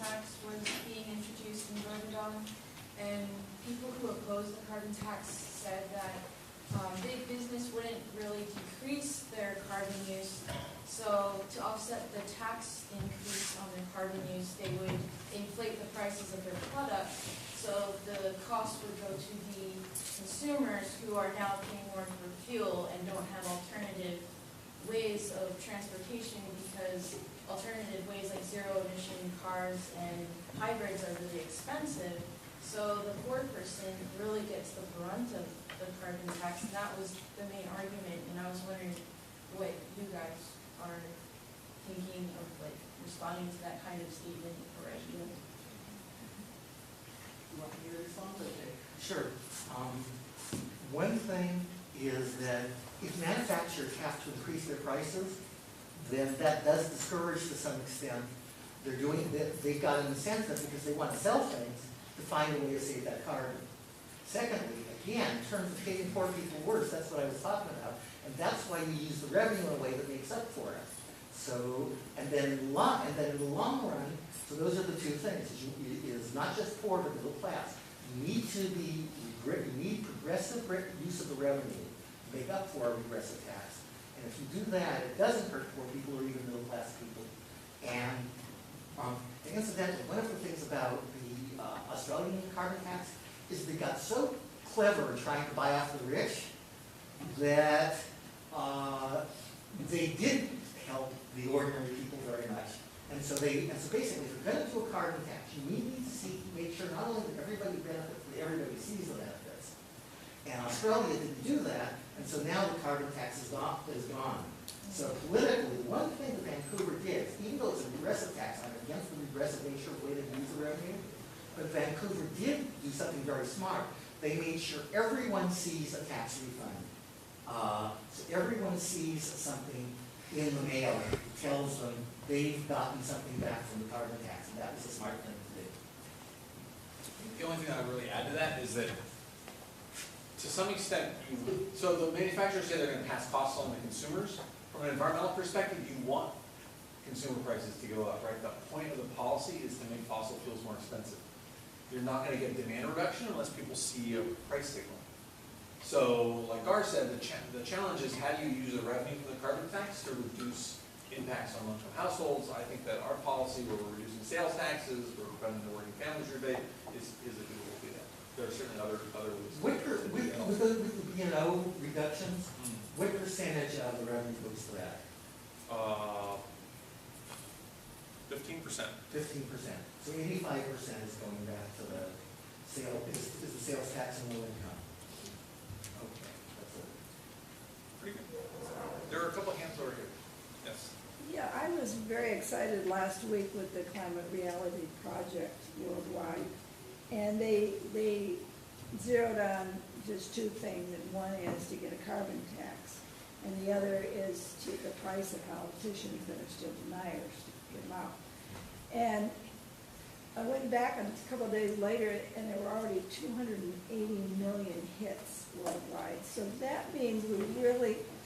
tax was being introduced and voted on, and people who opposed the carbon tax said that big business wouldn't really decrease their carbon use. So to offset the tax increase on their carbon use, they would inflate the prices of their product. So the cost would go to the consumers who are now paying more for fuel and don't have alternative ways of transportation, because alternative ways like zero emission cars and hybrids are really expensive. So the poor person really gets the brunt of the carbon tax, and that was the main argument. And I was wondering what you guys are thinking of, like, responding to that kind of statement or idea. You want me to respond? Okay. Sure. One thing is that if manufacturers have to increase their prices, then that does discourage to some extent. They've got an incentive because they want to sell things to find a way to save that carbon. Secondly, again, in terms of making poor people worse, that's what I was talking about. And that's why you use the revenue in a way that makes up for it. So, and then in the long run, so those are the two things. Is not just poor but middle class. You need progressive use of the revenue to make up for a regressive tax. And if you do that, it doesn't hurt poor people or even middle class people. And incidentally, one of the things about the Australian carbon tax is they got so clever in trying to buy off the rich that they didn't help the ordinary people very much. And so basically, if you're going to do a carbon tax, you need to make sure not only that everybody benefits, but everybody sees the benefits. And Australia didn't do that, and so now the carbon tax is gone. So politically, one thing that Vancouver did, even though it's a regressive tax, I'm against the regressive nature of the way they use the revenue, but Vancouver did do something very smart. They made sure everyone sees a tax refund. So everyone sees something in the mail that tells them they've gotten something back from the carbon tax, and that was a smart thing to do. The only thing I would really add to that is that, to some extent, so the manufacturers say they're going to pass costs on the consumers. From an environmental perspective, you want consumer prices to go up, right? The point of the policy is to make fossil fuels more expensive. You're not going to get demand reduction unless people see a price signal. So, like Gar said, the challenge is how do you use the revenue from the carbon tax to reduce impacts on low-income households. I think that our policy, where we're reducing sales taxes, where we're cutting the working families rebate, is a good way to do that. There are certainly other ways. With the B&O reductions, what percentage of the revenue goes to that? 15%. 15%. So 85% is going back to the is the sales tax and low income. Okay, that's it. Pretty good. There are a couple of hands over here. Yes. Yeah, I was very excited last week with the Climate Reality Project worldwide. And they zeroed on just two things. And one is to get a carbon tax, and the other is to the price of politicians that are still deniers to get them out. And I went back a couple of days later, and there were already 280 million hits worldwide. So that means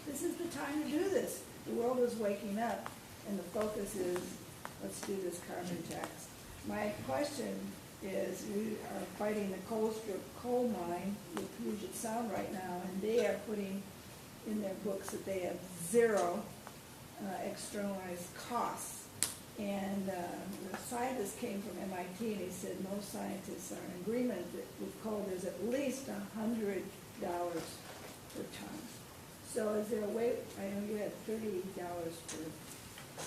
this is the time to do this. The world is waking up, and the focus is, let's do this carbon tax. My question is, we are fighting the Colstrip coal mine with Puget Sound right now, and they are putting in their books that they have zero externalized costs. And the scientist came from MIT, and he said most scientists are in agreement that with coal there's at least $100 per ton. So is there a way, I know you had $30 per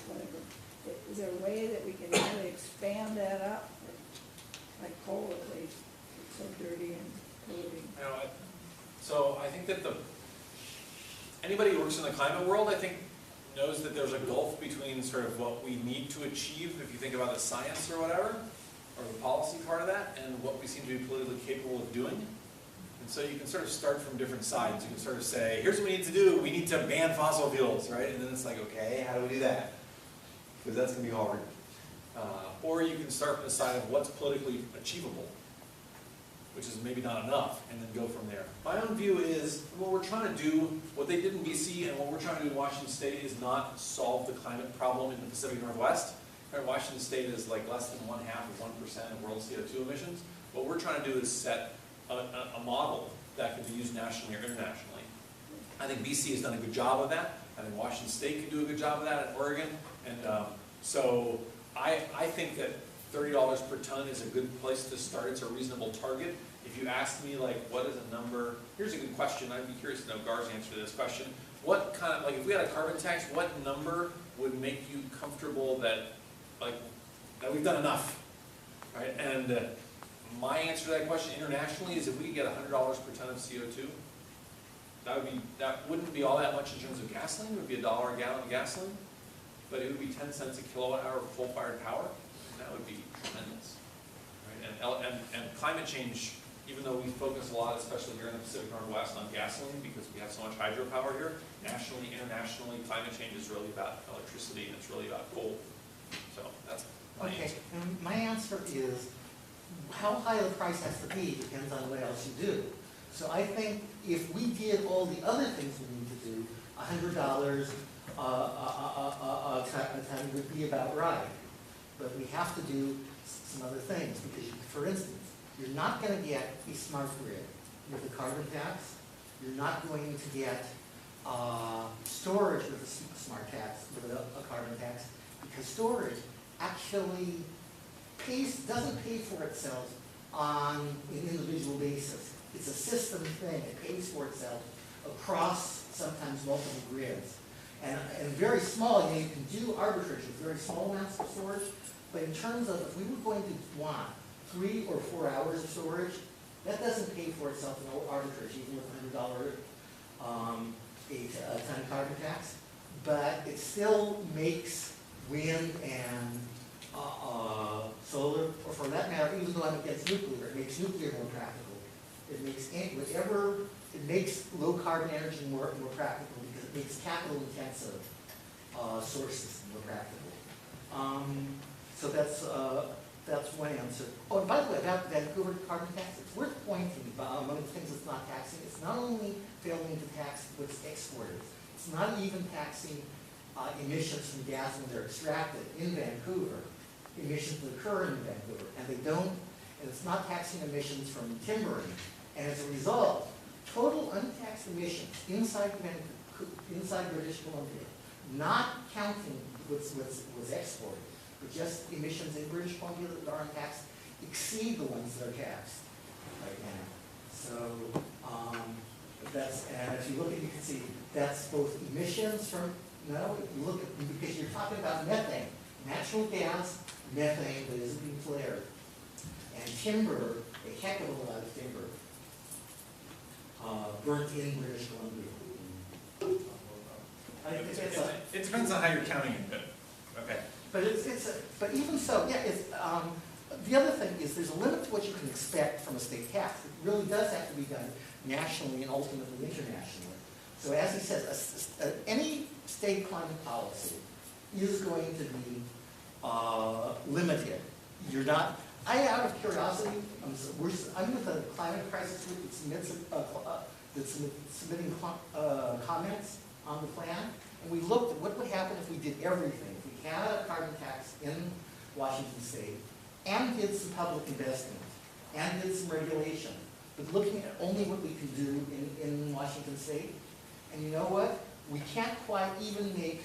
whatever, is there a way that we can really expand that up? Like coal at least, it's so dirty and polluting. So I think that anybody who works in the climate world, I think, knows that there's a gulf between sort of what we need to achieve, if you think about the science or whatever, or the policy part of that, and what we seem to be politically capable of doing. And so you can sort of start from different sides. You can sort of say, here's what we need to do. We need to ban fossil fuels, right? And then it's like, okay, how do we do that? Because that's going to be hard. Or you can start from the side of what's politically achievable, which is maybe not enough, and then go from there. My own view is what we're trying to do, what they did in BC and what we're trying to do in Washington State is not solve the climate problem in the Pacific Northwest. right, Washington State is like less than 1/2 of 1% of world CO2 emissions. What we're trying to do is set a model that can be used nationally or internationally. I think BC has done a good job of that. I think Washington State can do a good job of that, and Oregon. And so I think that $30 per ton is a good place to start. It's a reasonable target. If you ask me, like, what is a number, here's a good question. I'd be curious to know Gar's answer to this question. What kind of, like, if we had a carbon tax, what number would make you comfortable that, like, that we've done enough, right? And my answer to that question internationally is if we could get $100 per ton of CO2, that wouldn't be all that much in terms of gasoline. It would be $1 a gallon of gasoline, but it would be 10 cents a kilowatt hour of coal-fired power. And that would be tremendous, right? And climate change, even though we focus a lot, especially here in the Pacific Northwest, on gasoline because we have so much hydropower here, nationally, internationally, climate change is really about electricity and it's really about coal. So that's my answer. And my answer is, how high the price has to be depends on what else you do. So I think if we did all the other things we need to do, $100 a ton would be about right. But we have to do some other things because, for instance, you're not going to get a smart grid with a carbon tax. You're not going to get storage with a smart tax, with a carbon tax, because storage actually doesn't pay for itself on an individual basis. It's a system thing. It pays for itself across sometimes multiple grids. And very small, you can do arbitrage with very small amounts of storage, but in terms of if we were going to want 3 or 4 hours of storage, that doesn't pay for itself in arbitrage, even with $100 a ton carbon tax. But it still makes wind and solar, or for that matter, even though I'm against nuclear, it makes nuclear more practical. It makes low carbon energy more practical because it makes capital intensive sources more practical. So that's one answer. Oh, and by the way, about Vancouver carbon tax, it's worth pointing, among the things it's not taxing, it's not only failing to tax what's exported, it's not even taxing emissions from gas when they're extracted in Vancouver, emissions that occur in Vancouver, and it's not taxing emissions from timbering. And as a result, total untaxed emissions inside British Columbia, not counting what's exported, but just emissions in British Columbia that are untaxed, exceed the ones that are taxed right now. So and if you look at, you can see that's both emissions from, you look at, because you're talking about methane, natural gas, methane that isn't being flared, and timber, a heck of a lot of timber, burnt in British Columbia. It depends on how you're counting it, but okay. But even so, yeah. The other thing is there's a limit to what you can expect from a state tax. It really does have to be done nationally and ultimately internationally. So as he says, any state climate policy is going to be limited. You're not. Out of curiosity, I'm with a climate crisis group that's submitting comments on the plan, and we looked at what would happen if we did everything. If we had a carbon tax in Washington State, and did some public investment, and did some regulation, but looking at only what we can do in Washington State. And you know what? We can't quite even make,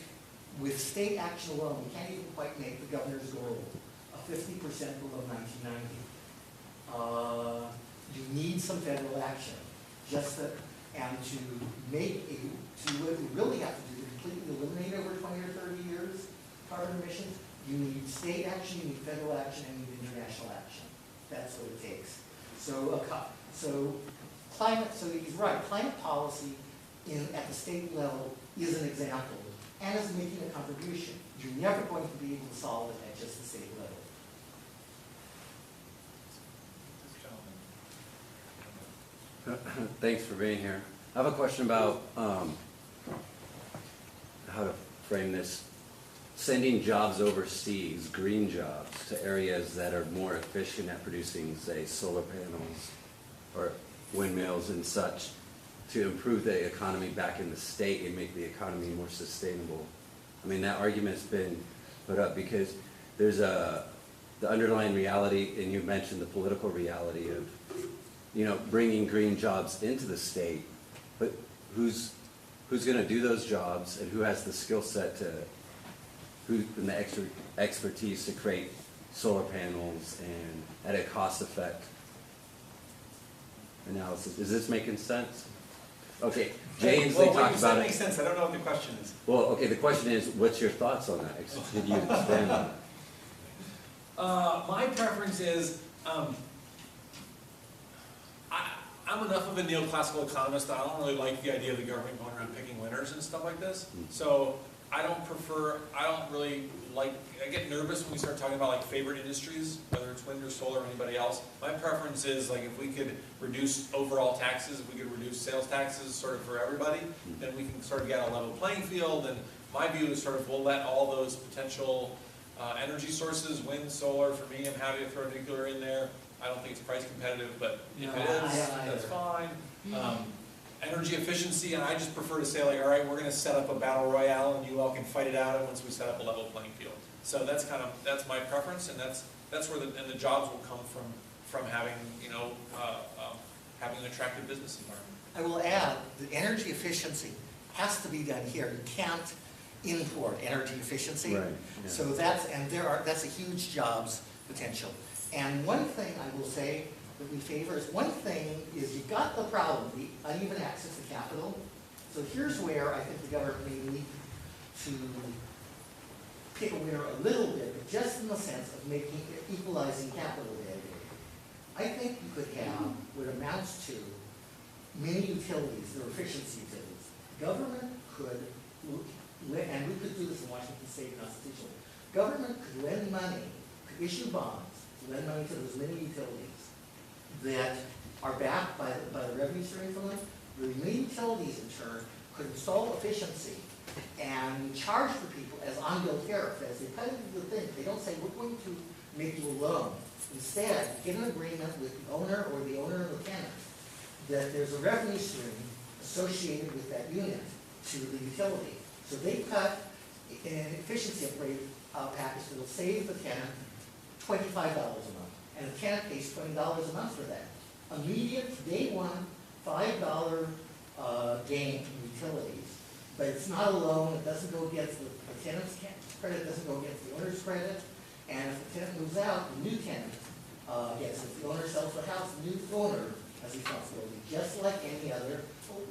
with state action alone, we can't even quite make the governor's goal of 50% below 1990. You need some federal action. And to what we really have to do to completely eliminate over 20 or 30 years carbon emissions, you need state action, you need federal action, and you need international action. That's what it takes. So he's right. Climate policy at the state level is an example and is making a contribution. You're never going to be able to solve it at just the state level. Thanks for being here. I have a question about how to frame this. Sending jobs overseas, green jobs, to areas that are more efficient at producing, say, solar panels or windmills and such, to improve the economy back in the state and make the economy more sustainable. I mean, that argument's been put up because there's the underlying reality, and you mentioned the political reality of, bringing green jobs into the state, but who's gonna do those jobs, and who has the skill set and the expertise to create solar panels and at a cost-effect analysis? Is this making sense? Okay, Jay Ainsley Well, what talked you about said it. makes sense, I don't know what the question is. Well, okay, the question is, what's your thoughts on that? Could you expand on it? My preference is, I'm enough of a neoclassical economist that I don't really like the idea of the government going around picking winners and stuff like this. So I don't really like, I get nervous when we start talking about like favorite industries, whether it's wind or solar or anybody else. My preference is like if we could reduce overall taxes, if we could reduce sales taxes sort of for everybody, then we can sort of get a level playing field. And my view is sort of we'll let all those potential energy sources, wind, solar, for me, I'm happy to throw nuclear in there. I don't think it's price competitive, but if it is, that's fine. Energy efficiency, and I just prefer to say like, all right, we're gonna set up a battle royale and you all can fight it out and once we set up a level playing field. So that's my preference, and that's where the jobs will come from having, having an attractive business environment. I will add, the energy efficiency has to be done here. You can't import energy efficiency. Right, yeah. So that's a huge jobs potential. And one thing I will say that we favor is, one thing is you've got the problem, the uneven access to capital. So here's where I think the government may need to pick a winner a little bit, but just in the sense of equalizing capital availability. I think you could have what amounts to many utilities, their efficiency utilities. Government could, and we could do this in Washington State constitutionally, government could lend money, could issue bonds, lend money to those many utilities that are backed by the revenue stream from them. The many utilities in turn could install efficiency and charge for people as on-bill tariff, as they pay the thing. They don't say, we're going to make you a loan. Instead, get an agreement with the owner or the owner of the tenant that there's a revenue stream associated with that unit to the utility. So they cut an efficiency upgrade package that will save the tenant $25 a month. And the tenant pays $20 a month for that. Immediate, day one, $5 gain in utilities. But it's not a loan, it doesn't go against the tenant's credit, it doesn't go against the owner's credit. And if the tenant moves out, the new tenant gets it. If the owner sells the house, the new owner has responsibility, just like any other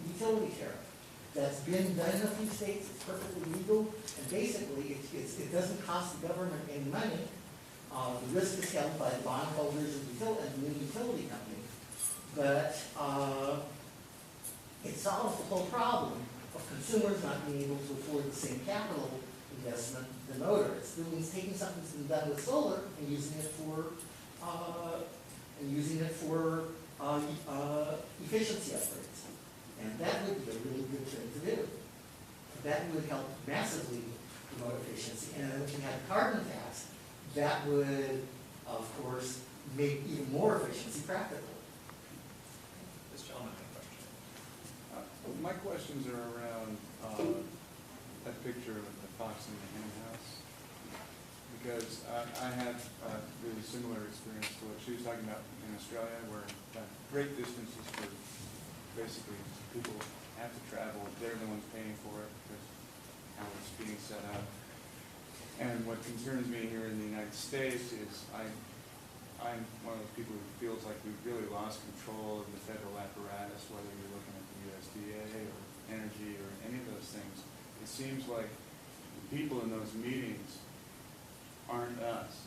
utility tariff. That's been done in a few states, it's perfectly legal, and basically it doesn't cost the government any money. The risk is held by the bondholders and the new utility company. But it solves the whole problem of consumers not being able to afford the same capital investment than motor. It's taking something that's been done with solar and using it for efficiency upgrades. And that would be a really good thing to do. That would help massively promote efficiency. And then if you had a carbon tax, that would, of course, make even more efficiency practical. This gentleman had a question. My questions are around that picture of the fox in the hen house, because I had a really similar experience to what she was talking about in Australia, where great distances for basically people have to travel. They're the ones paying for it because how it's being set up. And what concerns me here in the United States is I'm one of those people who feels like we've really lost control of the federal apparatus, whether you're looking at the USDA or energy or any of those things. It seems like the people in those meetings aren't us.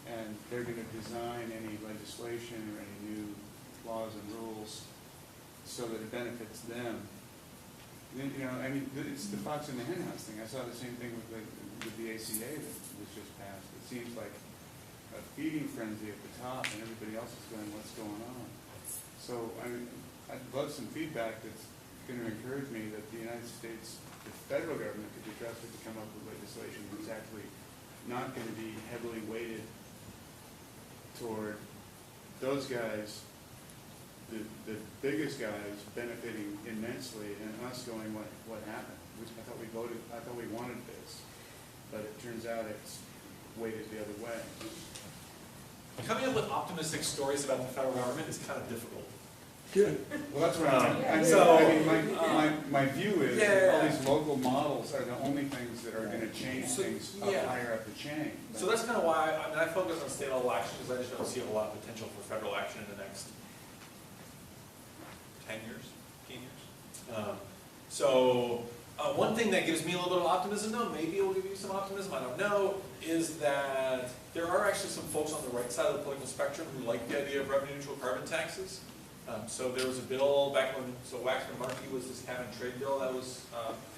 And they're going to design any legislation or any new laws and rules so that it benefits them. Then, it's the fox in the hen house thing. I saw the same thing with the ACA that was just passed. It seems like a feeding frenzy at the top, and everybody else is going, what's going on? So, I'd love some feedback that's going to encourage me that the United States, the federal government, could be trusted to come up with legislation that's actually not going to be heavily weighted toward those guys, the biggest guys benefiting immensely, and us going, what happened? I thought we wanted this, but it turns out it's weighted the other way. Coming up with optimistic stories about the federal government is kind of difficult. Well, that's what I mean, my view is that all these local models are the only things that are gonna change things up higher up the chain. So that's kind of why, I focus on state level action, because I just don't see a lot of potential for federal action in the next 10 years, 15 years. One thing that gives me a little bit of optimism, though, maybe it will give you some optimism, I don't know, is that there are actually some folks on the right side of the political spectrum who like the idea of revenue neutral carbon taxes. So there was a bill back when, Waxman-Markey was this cap and trade bill that was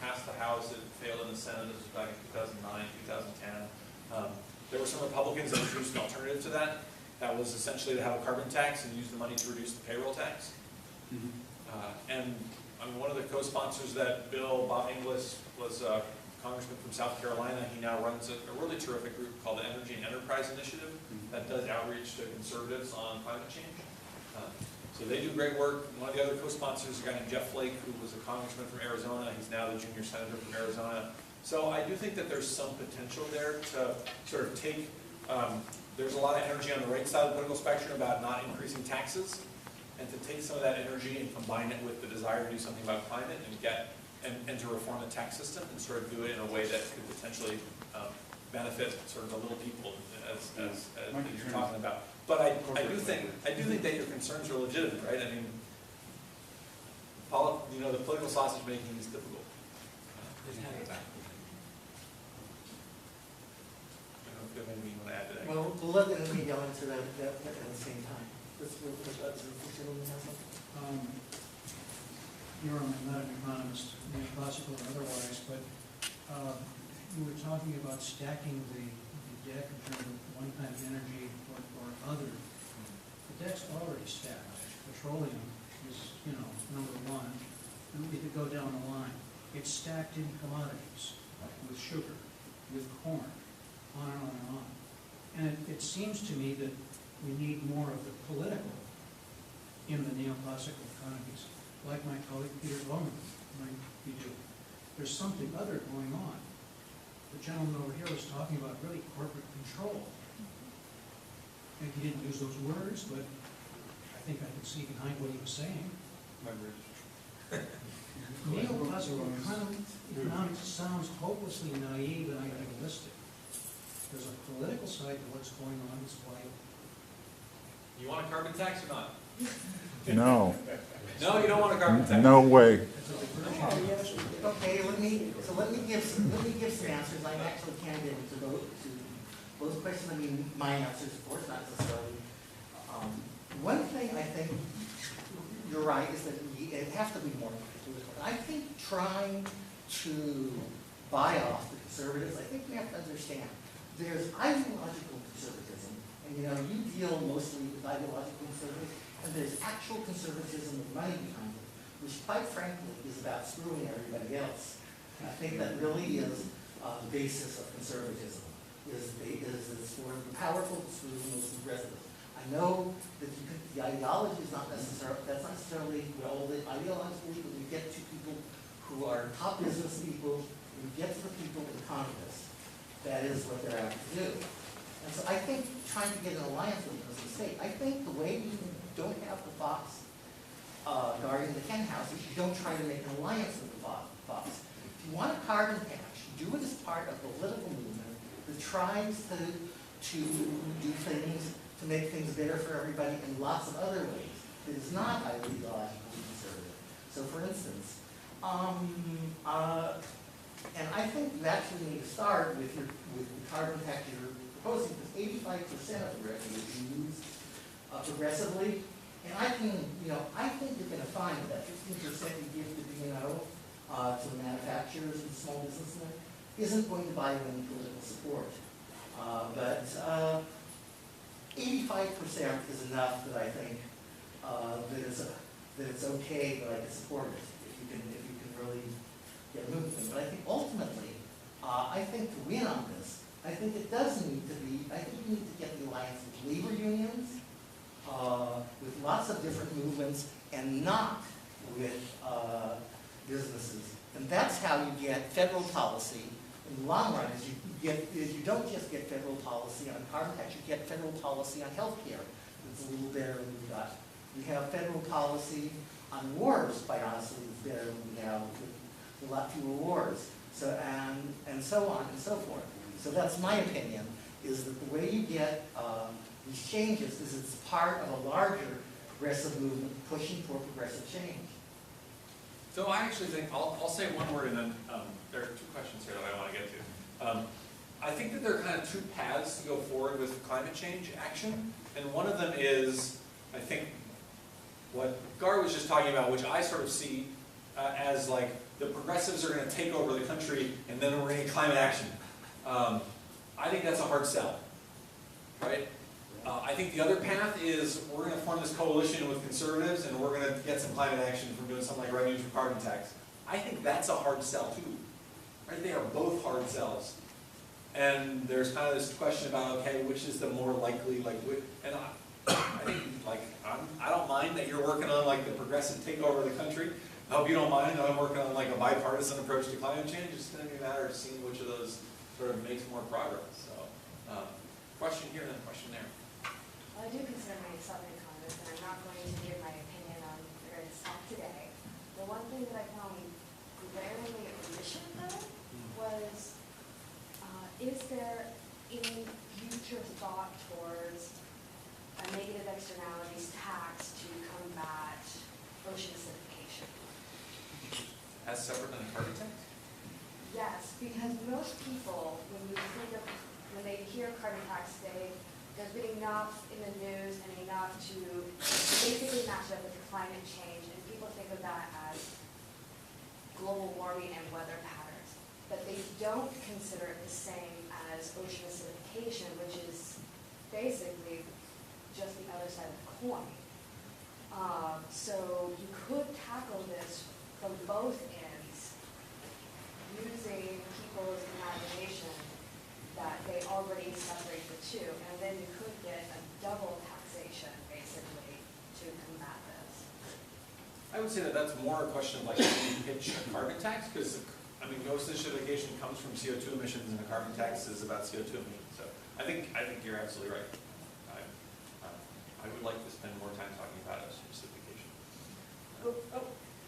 passed the House, it failed in the Senate, this was back in 2009, 2010. There were some Republicans that introduced an alternative to that. That was essentially to have a carbon tax and use the money to reduce the payroll tax. And I mean, one of the co-sponsors of that bill, Bob Inglis, was a congressman from South Carolina. He now runs a really terrific group called the Energy and Enterprise Initiative that does outreach to conservatives on climate change. So they do great work. One of the other co-sponsors is a guy named Jeff Flake, who was a congressman from Arizona. He's now the junior senator from Arizona. So I do think that there's some potential there to sort of take, there's a lot of energy on the right side of the political spectrum about not increasing taxes, and to take some of that energy and combine it with the desire to do something about climate and to reform the tax system and sort of do it in a way that could potentially benefit sort of the little people as you're talking about. But I do think that your concerns are legitimate, right? I mean, the political sausage making is difficult. I don't know if you have anything you want to add to that. Well, we'll let me go into that at the same time. Yoram, I'm not an economist, neoclassical or otherwise, but you were talking about stacking the deck in terms of one-time energy or other. The deck's already stacked. Petroleum is, number one. And we could go down the line. It's stacked in commodities, with sugar, with corn, on and on and on. And it seems to me that we need more of the political in the neoclassical economies, like my colleague Peter Bauman might be doing. There's something other going on. The gentleman over here was talking about really corporate control. And he didn't use those words, but I think I could see behind what he was saying. Neoclassical economics sounds hopelessly naive and idealistic. There's a political side to what's going on that's vital. You want a carbon tax or not? No, No, you don't want a carbon tax? no way. Okay, let me give some answers. I actually can get into those questions. I mean, my answers, of course, not necessarily. One thing I think you're right is that it has to be more political. I think trying to buy off the conservatives, I think we have to understand there's ideological conservatism, and you deal mostly with ideological conservatism, and there's actual conservatism with money behind it, which quite frankly is about screwing everybody else. And I think that really is the basis of conservatism, is it's for the powerful to screw the most aggressive. I know that the ideology is not necessarily, well, ideologically, when you get to people who are top business people, when you get to the people in Congress, that is what they're out to do. And so I think trying to get an alliance with them is a mistake. I think the way you don't have the fox guarding the hen house is you don't try to make an alliance with the fox. If you want a carbon tax, you do it as part of a political movement that tries to do things, to make things better for everybody in lots of other ways. It is not ideologically conservative. So for instance, and I think you actually need to start with the carbon tax you're proposing, because 85% of the revenue is used progressively. And I think you're going to find that 15% you give to B&O, to the manufacturers and small businessmen, isn't going to buy you any political support. But 85% is enough that I think that it's okay that I can support it if you can really get moving. But I think ultimately, I think to win on this, I think it does need to be. I think you need to get the alliance with labor unions, with lots of different movements, and not with businesses. And that's how you get federal policy, in the long run is you don't just get federal policy on carbon tax, you get federal policy on healthcare. It's a little better than we got. We have federal policy on wars, quite honestly, it's better than we have with a lot fewer wars. So, and so on and so forth. So that's my opinion, is that the way you get these changes is it's part of a larger progressive movement pushing for progressive change. So I actually think, I'll say one word and then there are two questions here that I want to get to. I think that there are kind of two paths to go forward with climate change action. And one of them is, I think, what Gar was just talking about, which I sort of see as like the progressives are going to take over the country and then we're going to get climate action. I think that's a hard sell, right? I think the other path is we're going to form this coalition with conservatives and we're going to get some climate action from doing something like revenue for carbon tax. I think that's a hard sell too, right? They are both hard sells. And there's kind of this question about, okay, which is the more likely, like, and I think, like, I don't mind that you're working on, like, the progressive takeover of the country. I hope you don't mind that I'm working on, like, a bipartisan approach to climate change. It's going to be a matter of seeing which of those sort of makes more progress. So, question here and then question there. Well, I do consider myself an economist, and I'm not going to give my opinion on where it's at today. The one thing that I found glaringly omission, though, was is there any future thought towards a negative externalities tax to combat ocean acidification? As separate than a carbon tax? Yes, because most people, when they hear carbon tax, there's been enough in the news and enough to basically match up with climate change, and people think of that as global warming and weather patterns. But they don't consider it the same as ocean acidification, which is basically just the other side of the coin. So you could tackle this from both ends, using people's imagination that they already separate the two, and then you could get a double taxation, basically, to combat this. I would say that that's more a question of like, how you pitch a carbon tax, because I mean, ocean acidification comes from CO2 emissions, and a carbon tax is about CO2 emissions. So I think you're absolutely right. I would like to spend more time talking about ocean acidification.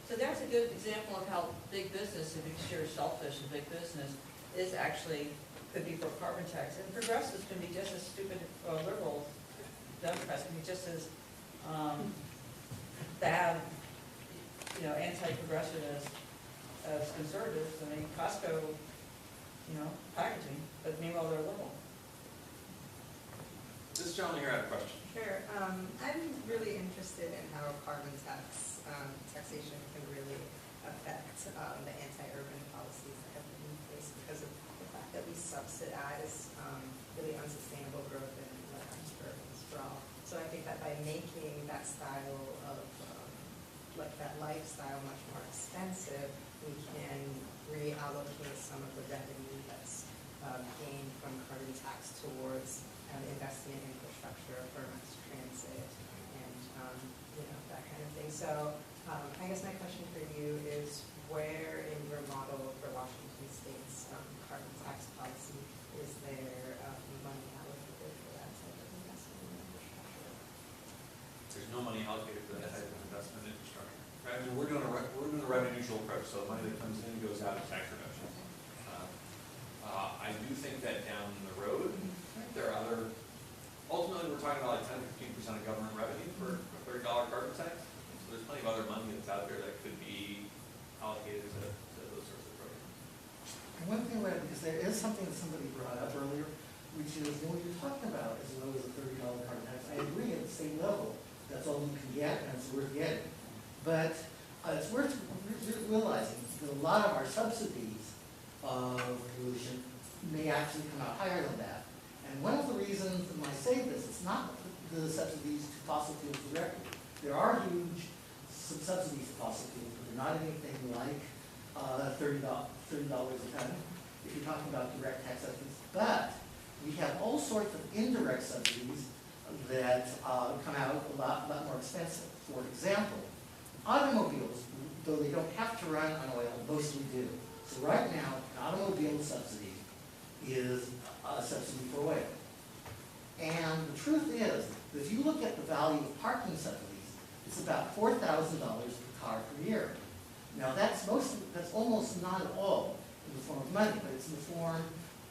So that's a good example of how big business, if you're selfish, and big business is actually, could be for carbon tax. And progressives can be just as stupid, liberal Democrats can be just as bad, anti-progressive as conservatives. I mean, Costco, packaging, but meanwhile they're liberal. This gentleman here had a question. Sure. I'm really interested in how carbon taxation can really affect the anti-urban policies that have been in place because of the fact that we subsidize really unsustainable growth in urban sprawl. So I think that by making that style of, that lifestyle much more expensive, we can reallocate some of the revenue that's gained from carbon tax towards investing in infrastructure for mass transit and that kind of thing. So I guess my question for you is, where in your model for Washington State's carbon tax policy is there money allocated for that type of investment in infrastructure? There's no money allocated for that type of investment in infrastructure. Right? I mean, we're doing a revenue neutral approach, so the money that comes in goes out as tax reductions. I do think that down the road, there are other, ultimately we're talking about like 10 to 15% of government revenue for a $30 carbon tax. So there's plenty of other money that's out there that could be allocated to those sorts of programs. And one thing, because there is something that somebody brought up earlier, which is when you're talking about as low as a $30 carbon tax, I agree at the same level, that's all you can get and it's worth getting. But it's worth realizing that a lot of our subsidies of pollution may actually come out higher than that. And one of the reasons when I say this, it's not the subsidies to fossil fuels directly. There are huge subsidies to fossil fuels, but they're not anything like $30 a ton if you're talking about direct tax subsidies. But we have all sorts of indirect subsidies that come out a lot more expensive. For example, automobiles, though they don't have to run on oil, mostly do. So right now, an automobile subsidy is a subsidy for oil. And the truth is, that if you look at the value of parking subsidies, it's about $4,000 per car per year. Now, that's almost not at all in the form of money, but it's in the form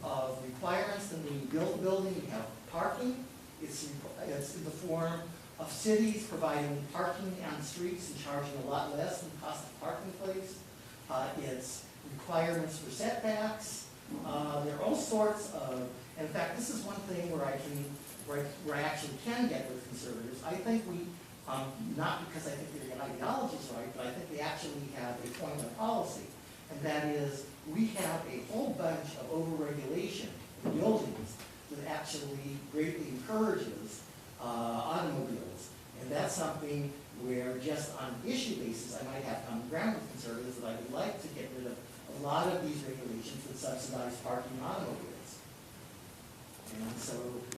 of requirements that when you build a building, you have parking. It's in the form of cities providing parking on the streets and charging a lot less than the cost of parking place. It's requirements for setbacks. There are all sorts of, in fact, this is one thing where I actually can get with conservatives. I think we, not because I think their ideology is right, but I think they actually have a point of policy. And that is, we have a whole bunch of overregulation in buildings that actually greatly encourages automobiles. And that's something where just on an issue basis, I might have common ground with conservatives that I would like to get rid of a lot of these regulations that subsidize parking automobiles. And so